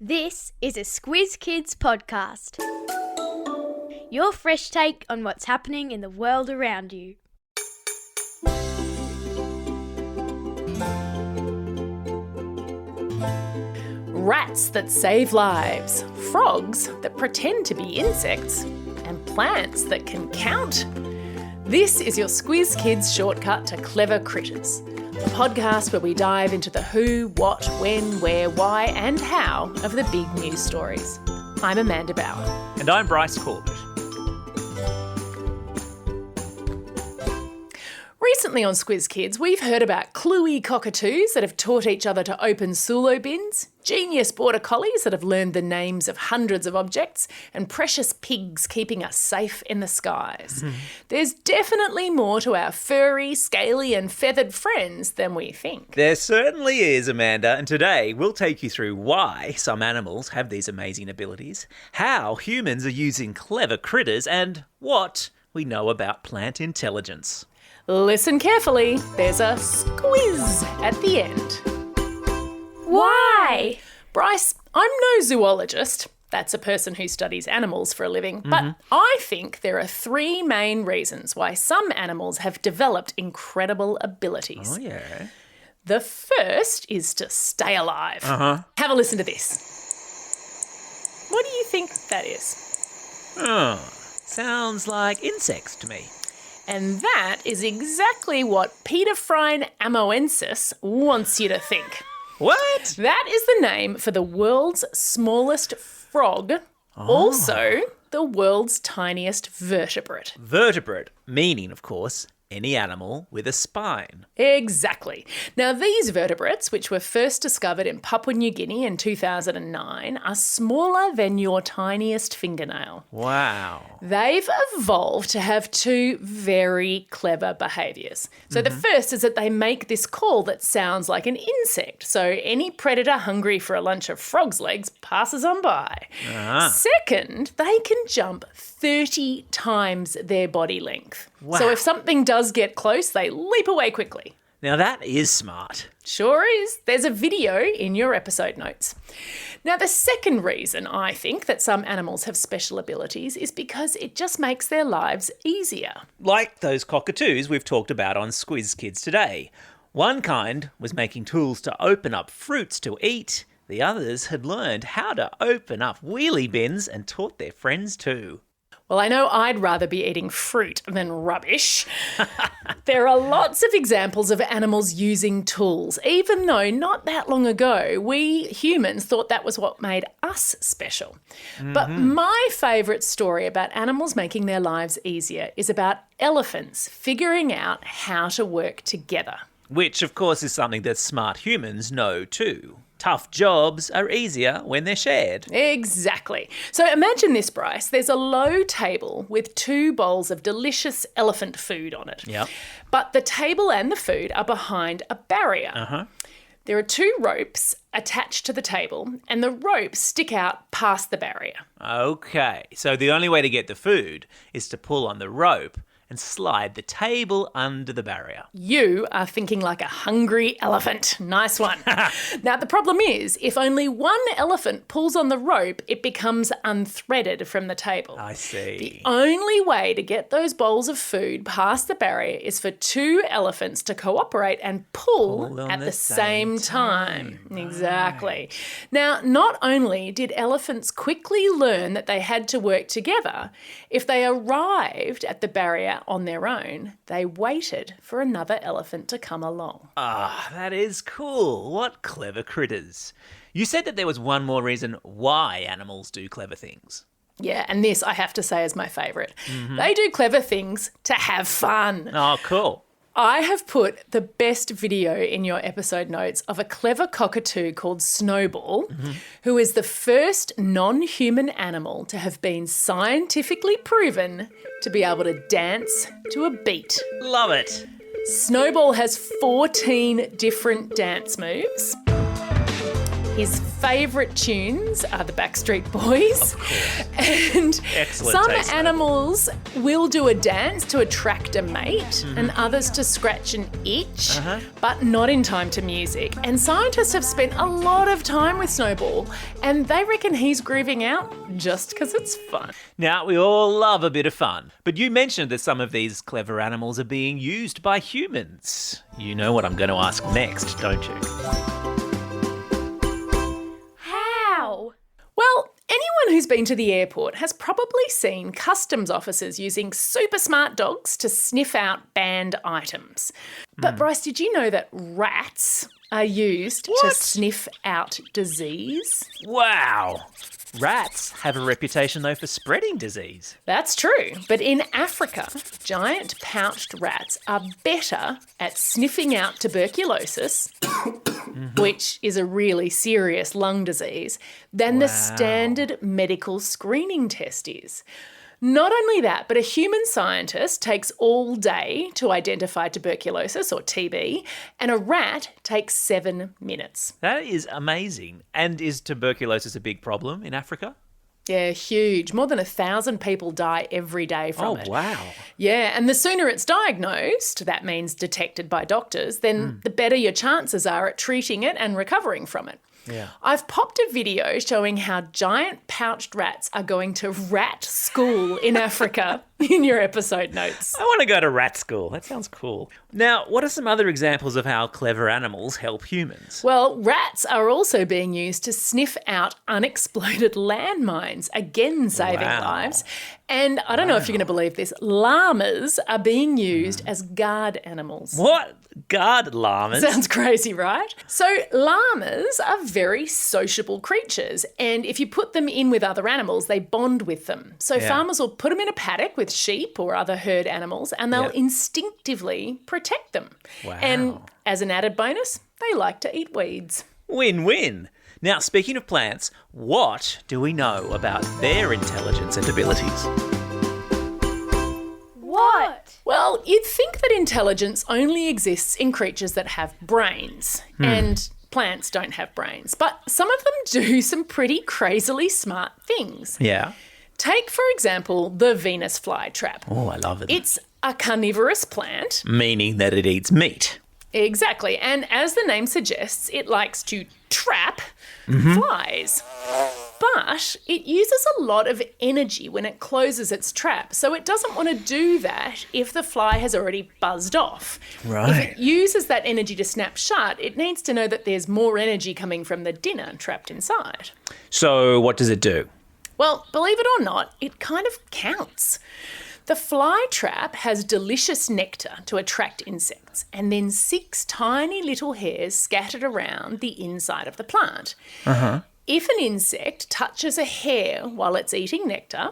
This is a Squiz Kids podcast. Your fresh take on what's happening in the world around you. Rats that save lives, frogs that pretend to be insects, and plants that can count. This is your Squiz Kids Shortcut to Clever Critters, a podcast where we dive into the who, what, when, where, why and how of the big news stories. I'm Amanda Bauer. And I'm Bryce Corbett. Recently on Squiz Kids, we've heard about cluey cockatoos that have taught each other to open sulo bins, genius border collies that have learned the names of hundreds of objects, and precious pigs keeping us safe in the skies. There's definitely more to our furry, scaly and feathered friends than we think. There certainly is, Amanda, and today we'll take you through why some animals have these amazing abilities, how humans are using clever critters, and what we know about plant intelligence. Listen carefully, there's a squiz at the end. Why? Bryce, I'm no zoologist. That's a person who studies animals for a living. But I think there are three main reasons why some animals have developed incredible abilities. Oh, yeah. The first is to stay alive. Have a listen to this. What do you think that is? Oh, sounds like insects to me. And that is exactly what Peter Frine amoensis wants you to think. What? That is the name for the world's smallest frog, also the world's tiniest vertebrate. Vertebrate, meaning, of course, any animal with a spine. Exactly. Now, these vertebrates, which were first discovered in Papua New Guinea in 2009, are smaller than your tiniest fingernail. Wow. They've evolved to have two very clever behaviours. So the first is that they make this call that sounds like an insect. So any predator hungry for a lunch of frog's legs passes on by. Second, they can jump 30 times their body length. Wow. So if something does get close, they leap away quickly. Now that is smart. Sure is. There's a video in your episode notes. Now, the second reason I think that some animals have special abilities is because it just makes their lives easier. Like those cockatoos we've talked about on Squiz Kids today. One kind was making tools to open up fruits to eat. The others had learned how to open up wheelie bins and taught their friends too. Well, I know I'd rather be eating fruit than rubbish. There are lots of examples of animals using tools, even though not that long ago we humans thought that was what made us special. But my favourite story about animals making their lives easier is about elephants figuring out how to work together. Which, of course, is something that smart humans know too. Tough jobs are easier when they're shared. Exactly. So imagine this, Bryce. There's a low table with two bowls of delicious elephant food on it. Yep. But the table and the food are behind a barrier. There are two ropes attached to the table, and the ropes stick out past the barrier. Okay, so the only way to get the food is to pull on the rope and slide the table under the barrier. You are thinking like a hungry elephant. Nice one. Now, the problem is, if only one elephant pulls on the rope, it becomes unthreaded from the table. I see. The only way to get those bowls of food past the barrier is for two elephants to cooperate and pull at the same time. Right. Exactly. Now, not only did elephants quickly learn that they had to work together, if they arrived at the barrier on their own, they waited for another elephant to come along. Ah, that is cool. What clever critters. You said that there was one more reason why animals do clever things. Yeah, and this I have to say is my favourite. They do clever things to have fun. Oh, cool. I have put the best video in your episode notes of a clever cockatoo called Snowball, who is the first non-human animal to have been scientifically proven to be able to dance to a beat. Love it. Snowball has 14 different dance moves. His favourite tunes are the Backstreet Boys. Of course. And Excellent some taste, though. animals will do a dance to attract a mate and others to scratch an itch, but not in time to music. And scientists have spent a lot of time with Snowball and they reckon he's grooving out just because it's fun. Now, we all love a bit of fun, but you mentioned that some of these clever animals are being used by humans. You know what I'm going to ask next, don't you? How? Well, anyone who's been to the airport has probably seen customs officers using super smart dogs to sniff out banned items. But Bryce, did you know that rats are used to What? sniff out disease? Wow. Rats have a reputation, though, for spreading disease. That's true. But in Africa, giant pouched rats are better at sniffing out tuberculosis, which is a really serious lung disease, than the standard medical screening test is. Not only that, but a human scientist takes all day to identify tuberculosis or TB, and a rat takes 7 minutes. That is amazing. And is tuberculosis a big problem in Africa? Yeah, huge. More than 1,000 people die every day from it. Wow. Yeah, and the sooner it's diagnosed, that means detected by doctors, then the better your chances are at treating it and recovering from it. Yeah. I've popped a video showing how giant pouched rats are going to rat school in Africa in your episode notes. I want to go to rat school. That sounds cool. Now, what are some other examples of how clever animals help humans? Well, rats are also being used to sniff out unexploded landmines, again saving Wow. lives. And I don't know if you're going to believe this, llamas are being used as guard animals. What? Guard llamas? Sounds crazy, right? So llamas are very sociable creatures, and if you put them in with other animals, they bond with them. So Yeah. farmers will put them in a paddock with sheep or other herd animals, and they'll Yep. instinctively protect them. Wow. And as an added bonus, they like to eat weeds. Win-win. Now, speaking of plants, what do we know about their intelligence and abilities? What? Well, you'd think that intelligence only exists in creatures that have brains, and plants don't have brains. But some of them do some pretty crazily smart things. Yeah. Take, for example, the Venus flytrap. Oh, I love it. It's a carnivorous plant. Meaning that it eats meat. Exactly. And as the name suggests, it likes to trap flies. But it uses a lot of energy when it closes its trap. So it doesn't want to do that if the fly has already buzzed off. Right. If it uses that energy to snap shut, it needs to know that there's more energy coming from the dinner trapped inside. So what does it do? Well, believe it or not, it kind of counts. The fly trap has delicious nectar to attract insects and then 6 tiny little hairs scattered around the inside of the plant. If an insect touches a hair while it's eating nectar,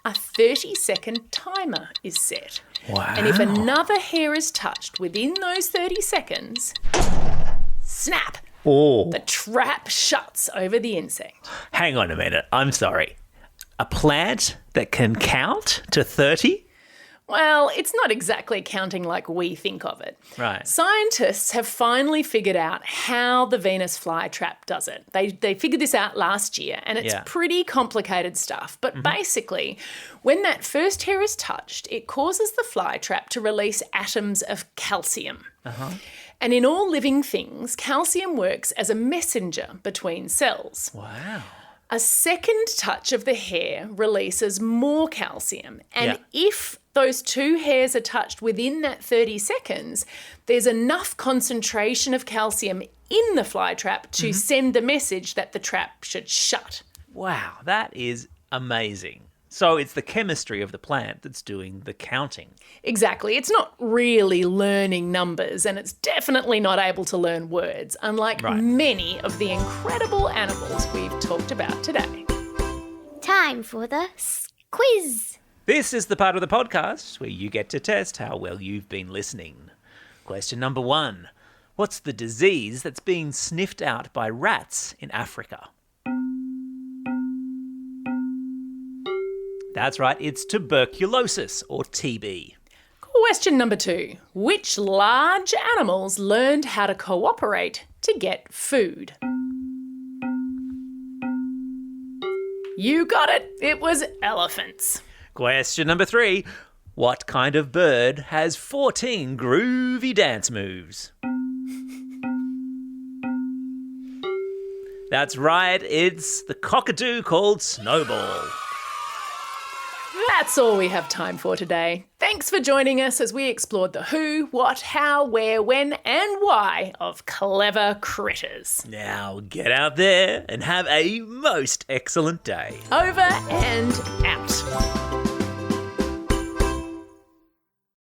a 30-second timer is set. Wow. And if another hair is touched within those 30 seconds, snap, Oh, the trap shuts over the insect. hang on a minute. I'm sorry. A plant that can count to 30? Well, it's not exactly counting like we think of it. Right. Scientists have finally figured out how the Venus flytrap does it. They figured this out last year, and it's Yeah. pretty complicated stuff. But basically, when that first hair is touched, it causes the flytrap to release atoms of calcium. And in all living things, calcium works as a messenger between cells. Wow. A second touch of the hair releases more calcium. And if those 2 hairs are touched within that 30 seconds, there's enough concentration of calcium in the fly trap to send the message that the trap should shut. Wow, that is amazing. So it's the chemistry of the plant that's doing the counting. Exactly. It's not really learning numbers, and it's definitely not able to learn words, unlike many of the incredible animals we've talked about today. Time for the quiz. This is the part of the podcast where you get to test how well you've been listening. Question number 1. What's the disease that's being sniffed out by rats in Africa? That's right, it's tuberculosis, or TB. Question number 2. Which large animals learned how to cooperate to get food? You got it. It was elephants. Question number 3. What kind of bird has 14 groovy dance moves? That's right, it's the cockatoo called Snowball. That's all we have time for today. Thanks for joining us as we explored the who, what, how, where, when, and why of clever critters. Now get out there and have a most excellent day. Over and out.